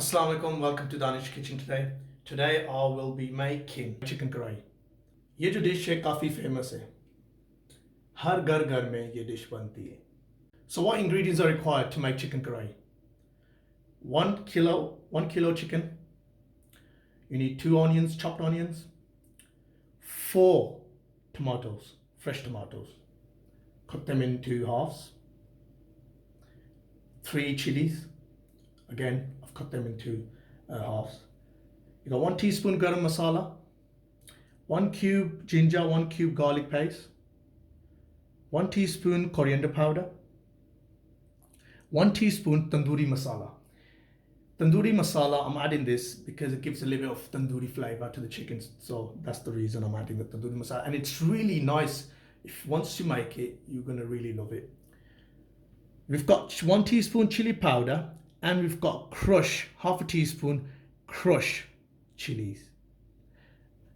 Assalamualikum, welcome to Danish Kitchen today. Today I will be making chicken karahi. ये जो dish है काफ़ी famous है. हर घर घर में ये डिश बनती है. So what ingredients are required to make chicken karahi? 1 kilo chicken. You need 2 onions, chopped onions. 4 tomatoes, fresh tomatoes. Cut them into halves. 3 chillies. Again, I've cut them into halves. You got 1 teaspoon garam masala, 1 cube ginger, 1 cube garlic paste, 1 teaspoon coriander powder, 1 teaspoon tandoori masala. Tandoori masala, I'm adding this because it gives a little bit of tandoori flavor to the chickens. So that's the reason I'm adding the tandoori masala. And it's really nice. If once you make it, you're going to really love it. We've got 1 teaspoon chili powder. And we've got half a teaspoon crushed chilies.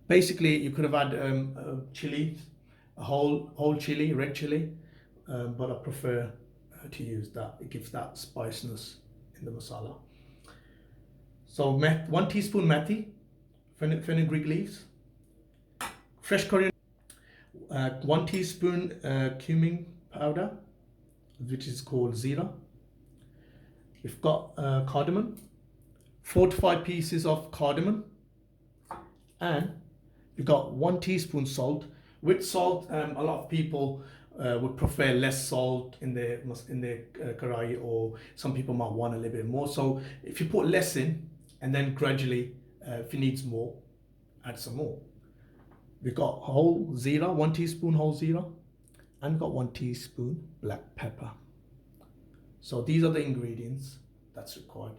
Basically, you could have had chili, a whole chili, red chili, but I prefer to use that. It gives that spiciness in the masala. So 1 teaspoon methi, fenugreek leaves, fresh coriander, 1 teaspoon cumin powder, which is called zira. We've got cardamom, 4 to 5 pieces of cardamom, and we've got 1 teaspoon salt. With salt, a lot of people would prefer less salt in their karahi, or some people might want a little bit more. So if you put less in, and then gradually, if it needs more, add some more. We've got whole zira, 1 teaspoon whole zira, and we've got 1 teaspoon black pepper. So these are the ingredients that's required.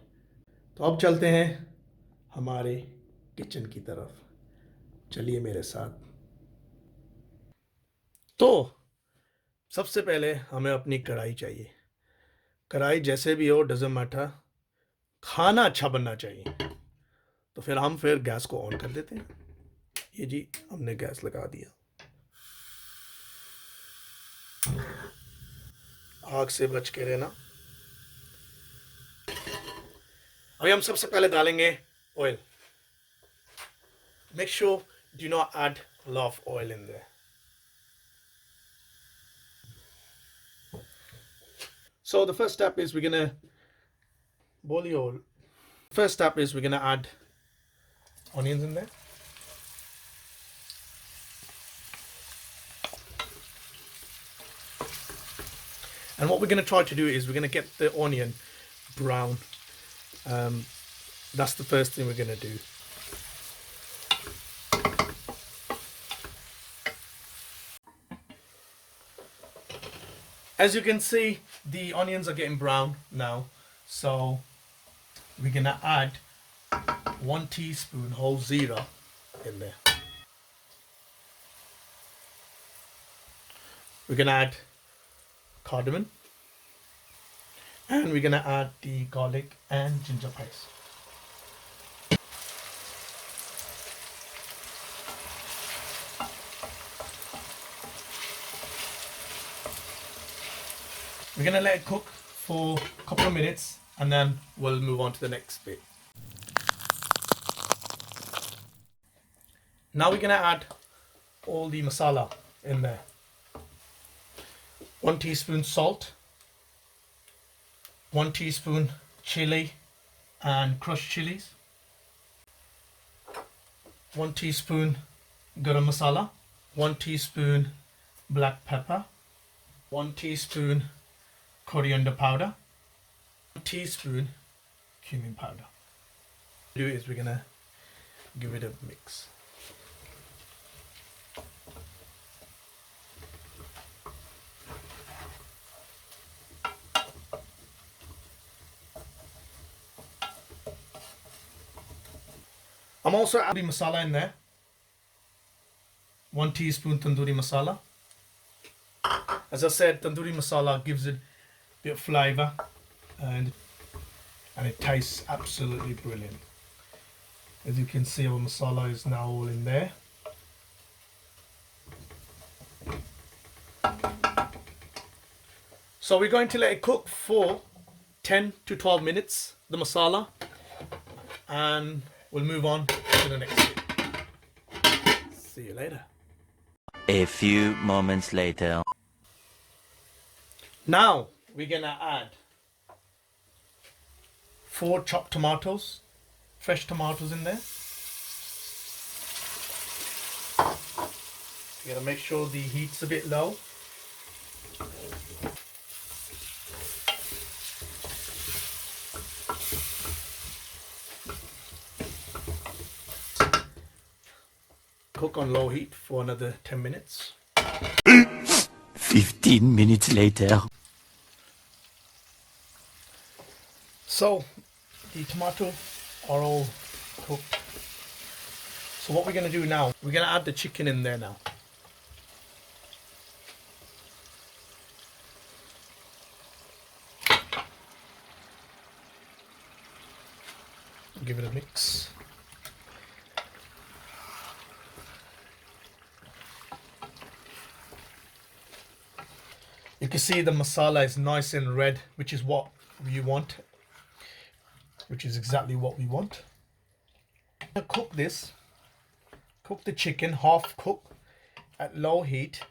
तो अब चलते हैं हमारे kitchen की तरफ. चलिए मेरे साथ. तो सबसे पहले हमें अपनी कढ़ाई चाहिए. कढ़ाई जैसे भी हो, डजंट मैटर, खाना अच्छा बनना चाहिए. तो फिर हम गैस को ऑन कर देते हैं. ये जी हमने गैस लगा दिया. आग से बच के रहना. अभी हम सबसे पहले डालेंगे oil. Make sure do not add a lot of oil in there. So the first step is we're gonna boil the oil. First step is we're gonna add onions in there. And what we're gonna try to do is we're gonna get the onion brown. That's the first thing we're going to do. As you can see, the onions are getting brown now. So we're going to add 1 teaspoon whole zira in there. We're going to add cardamom. And we're going to add the garlic and ginger paste. We're going to let it cook for a couple of minutes and then we'll move on to the next bit. Now we're going to add all the masala in there. 1 teaspoon salt. 1 teaspoon chili and crushed chilies, 1 teaspoon garam masala, 1 teaspoon black pepper, 1 teaspoon coriander powder, 1 teaspoon cumin powder. What we're going to do is we're going to give it a mix. I'm also adding masala in there. 1 teaspoon tandoori masala. As I said, tandoori masala gives it a bit of flavor and it tastes absolutely brilliant. As you can see, our masala is now all in there. So we're going to let it cook for 10 to 12 minutes, the masala. and we'll move on to the next bit. See you later. A few moments later. Now we're gonna add 4 chopped tomatoes, fresh tomatoes in there. You gotta make sure the heat's a bit low. Cook on low heat for another 10 minutes. 15 minutes later. So the tomato are all cooked. So what we're gonna do now, we're gonna add the chicken in there now. Give it a mix. You can see the masala is nice and red, which is what you want, which is exactly what we want. Cook this, cook the chicken half cooked at low heat.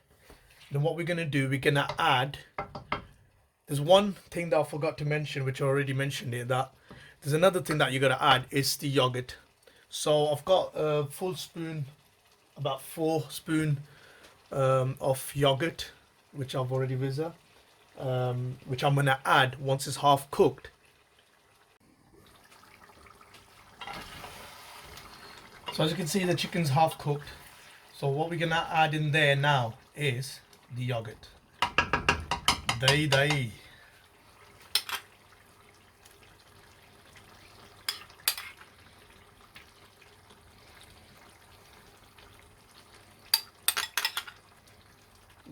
Then what we're going to do, we're going to add, there's one thing that I forgot to mention, which I already mentioned here, that there's another thing that you got to add is the yogurt. So I've got a full spoon, about 4 spoons of yogurt, which I've already whizzed, which I'm going to add once it's half cooked. So as you can see, the chicken's half cooked. So what we're going to add in there now is the yogurt. Dahi.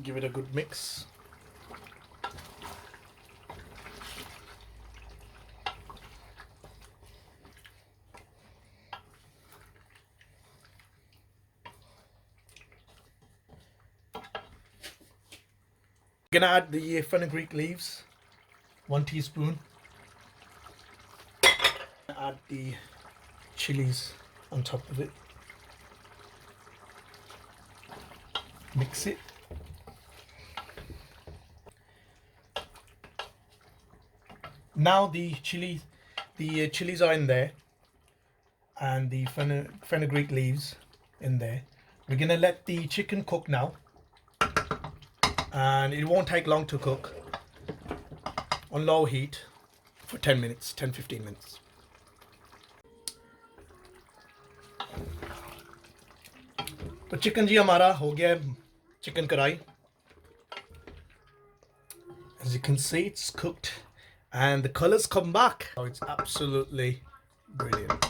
Give it a good mix. Gonna add the fenugreek leaves, 1 teaspoon. Add the chilies on top of it. Mix it. Now the chilies are in there, and the fenugreek leaves in there. We're gonna let the chicken cook now, and it won't take long to cook on low heat for 10 minutes, 10-15 minutes. तो chicken जी हमारा हो गया chicken कढ़ाई. As you can see, it's cooked and the colors come back. Oh, it's absolutely brilliant.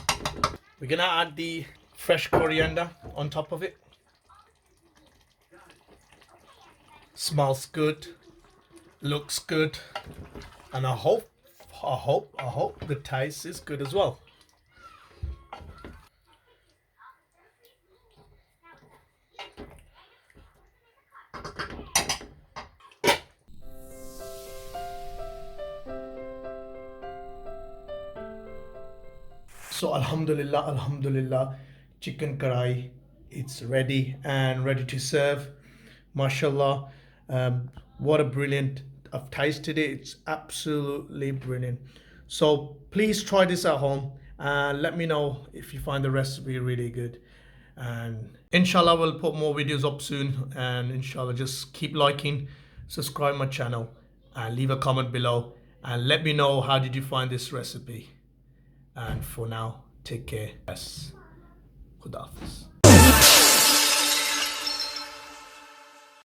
We're gonna add the fresh coriander on top of it. Smells good, looks good, and I hope the taste is good as well. So alhamdulillah, chicken karahi, it's ready and ready to serve. Mashallah, what a brilliant, I've tasted it, it's absolutely brilliant. So please try this at home and let me know if you find the recipe really good. And inshallah we'll put more videos up soon, and inshallah just keep liking, subscribe my channel, and leave a comment below and let me know how did you find this recipe. And for now, take care. Yes. Khuda Hafiz.